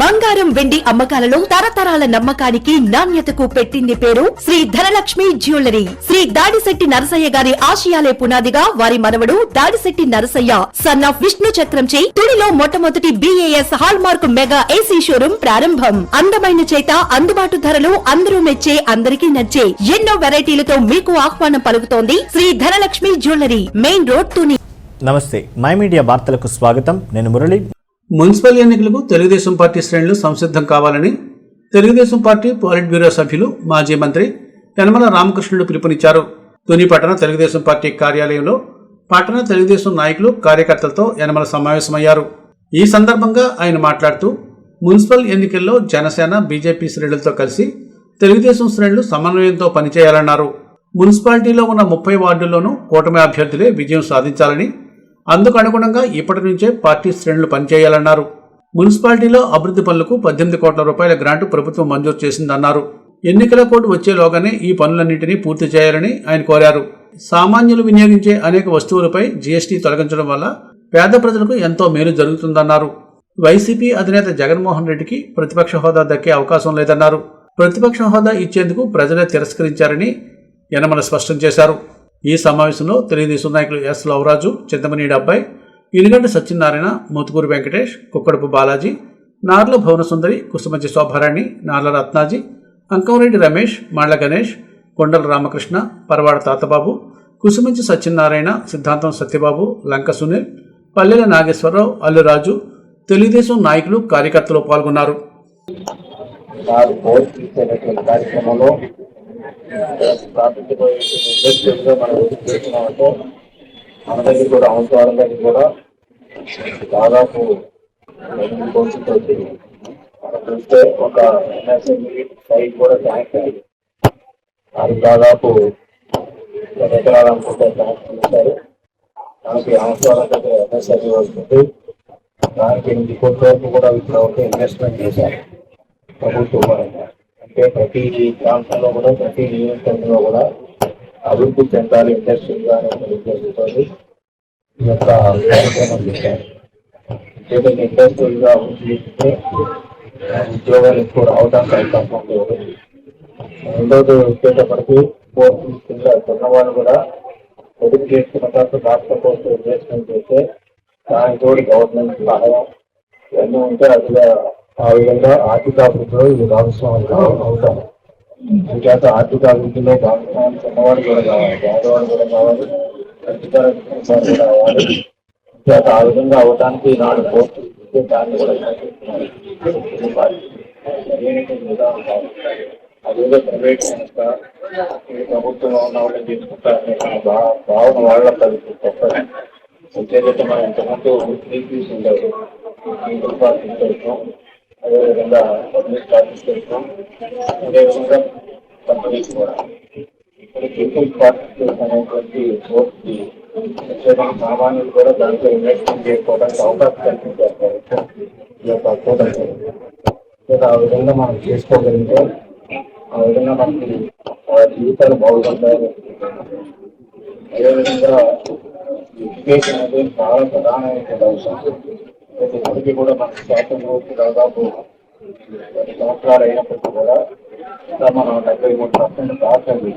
బంగారం వెండి అమ్మకాలలో తరతరాల నమ్మకానికి నాణ్యతకు పెట్టింది పేరు శ్రీ ధనలక్ష్మి జ్యువెలరీ. శ్రీ దాడిశెట్టి నరసయ్య గారి ఆశయాలే పునాదిగా వారి మనవడు దాడిశెట్టి నరసయ్య సన్ ఆఫ్ విష్ణు చక్రంచే తుడిలో మొట్టమొదటి BAS hall mark mega AC showroom ప్రారంభం. అందమైన చేత అందుబాటు ధరలు అందరూ మెచ్చే అందరికీ నచ్చే ఎన్నో వెరైటీలతో మీకు ఆహ్వానం పలుకుతోంది Shri Dhanalakshmi jewellery, main road, Tuni. నమస్తే, మై మీడియా వార్తలకు స్వాగతం. నేను మురళి. మున్సిపల్ ఎన్నికలకు తెలుగుదేశం పార్టీ శ్రేణులు సంసిద్ధం కావాలని తెలుగుదేశం పార్టీ పోలిట్ బ్యూరో సభ్యులు మాజీ మంత్రి యనమల రామకృష్ణుడు పిలుపునిచ్చారు. తుని పట్టణ తెలుగుదేశం పార్టీ కార్యాలయంలో పట్టణ తెలుగుదేశం నాయకులు కార్యకర్తలతో యనమల సమావేశమయ్యారు. ఈ సందర్భంగా ఆయన మాట్లాడుతూ మున్సిపల్ ఎన్నికల్లో జనసేన బీజేపీ శ్రేణులతో కలిసి తెలుగుదేశం శ్రేణులు సమన్వయంతో పనిచేయాలన్నారు. మున్సిపాలిటీలో ఉన్న 30 వార్డుల్లోనూ కూటమి అభ్యర్థులే విజయం సాధించాలని, అందుకు అనుగుణంగా ఇప్పటి నుంచే పార్టీ శ్రేణులు పనిచేయాలన్నారు. మున్సిపాలిటీలో అభివృద్ధి పనులకు 18 కోట్ల రూపాయల గ్రాంటు ప్రభుత్వం మంజూరు చేసిందన్నారు. ఎన్నికల కోడ్ వచ్చేలోగానే ఈ పనులన్నింటినీ పూర్తి చేయాలని ఆయన కోరారు. సామాన్యులు వినియోగించే అనేక వస్తువులపై GST తొలగించడం వల్ల పేద ప్రజలకు ఎంతో మేలు జరుగుతుందన్నారు. వైసీపీ అధినేత జగన్మోహన్ రెడ్డికి ప్రతిపక్ష హోదా దక్కే అవకాశం లేదన్నారు. ప్రతిపక్ష హోదా ఇచ్చేందుకు ప్రజలే తిరస్కరించారని యనమల స్పష్టం చేశారు. ఈ సమావేశంలో తెలుగుదేశం నాయకులు S. లవరాజు, చింతమనేని అబ్బాయి, ఇనుగంటి సత్యనారాయణ, మోతుకూరు వెంకటేష్, కుక్కడపు బాలాజీ, నార్ల భువనసుందరి, కుసుమంచి శోభారాణి, నార్ల రత్నాజీ, అంకంరెడ్డి రమేష్, మాళ్ల గణేష్, కొండల రామకృష్ణ, పరవాడ తాతబాబు, కుసుమంచి సత్యనారాయణ, సిద్ధాంతం సత్యబాబు, లంక సునీల్, పల్లెల నాగేశ్వరరావు, అల్లురాజు, తెలుగుదేశం నాయకులు, కార్యకర్తలు పాల్గొన్నారు. మన దగ్గర కూడా అవసరం దగ్గర కూడా దాదాపు 8 కోట్లతో మనం చూస్తే ఒక MSME సైట్ కూడా ట్యాంక్ అయింది. అది దాదాపు 10 ఎకరాలు అనుకుంటే ట్యాంక్ చేశారు. దానికి అవసరం దగ్గర MSME వస్తుంది. దానికి 8 కోట్ల వరకు కూడా ఇప్పుడు ఇన్వెస్ట్మెంట్ చేశారు ప్రభుత్వం పరంగా. అంటే ప్రతి ప్రాంతంలో కూడా, ప్రతి నియోజకవర్గంలో కూడా అభివృద్ధి చెందాలి ఇండస్ట్రీగా ఉద్దేశంతో ఈ యొక్క కార్యక్రమం చేశారు. ఏదైతే ఇండస్ట్రీగా అభివృద్ధి చేస్తే ఉద్యోగాలు ఎక్కువ రావడానికి అవకాశం లేదు. రెండోది వచ్చేటప్పటికి కొన్నవాళ్ళు కూడా పొదుపు చేసుకున్న తర్వాత రాష్ట్ర కోసం ఇన్వెస్ట్మెంట్ చేస్తే దాని తోడు గవర్నమెంట్ సహాయం ఇవన్నీ ఉంటే అదిగా ఆ విధంగా ఆర్థిక అభివృద్ధిలో ఇది భాగస్వాములు అవుతారు. అంచేత ఆర్థిక అభివృద్ధిలో భాగస్వామ్యం చిన్నవాడు కూడా కావాలి, పేదవాడు కూడా కావాలి, ప్రతివాడు కూడా కావాలి. అంచేత ఆ విధంగా అవడానికి నాడు పోస్ట్ దాన్ని కూడా అదేదో ప్రైవేట్ సంస్థ ప్రభుత్వంలో ఉన్న వాళ్ళని తీసుకుంటారనే భావన వాళ్ళ తప్పదు. అంతేకాక మనం ఇంతకుముందు ఉండేది పీపుల్ పార్టీ పెడతాం, అదేవిధంగా పబ్లిక్ పార్టీ పెడతాం, అదేవిధంగా కంపెనీస్ కూడా. ఇప్పుడు పీపుల్ పార్టీ అనేటువంటి పోస్ట్కి సామాన్యులు కూడా దాంట్లో ఇన్వెస్ట్మెంట్ చేసుకోవడానికి అవకాశం కల్పించారు ఈ యొక్క కూటమి. ఆ విధంగా మనం చేసుకోగలిగితే ఆ విధంగా మనకి జీవితాలు బాగుపడతాయి. అదేవిధంగా ఎడ్యుకేషన్ అనేది చాలా ప్రధానమైన అవసరం. ఇప్పటికీ కూడా మన శాతం రోజు దాదాపు 10 సంవత్సరాలు అయినప్పటికీ కూడా ఇంకా మనం 73% దాటండి.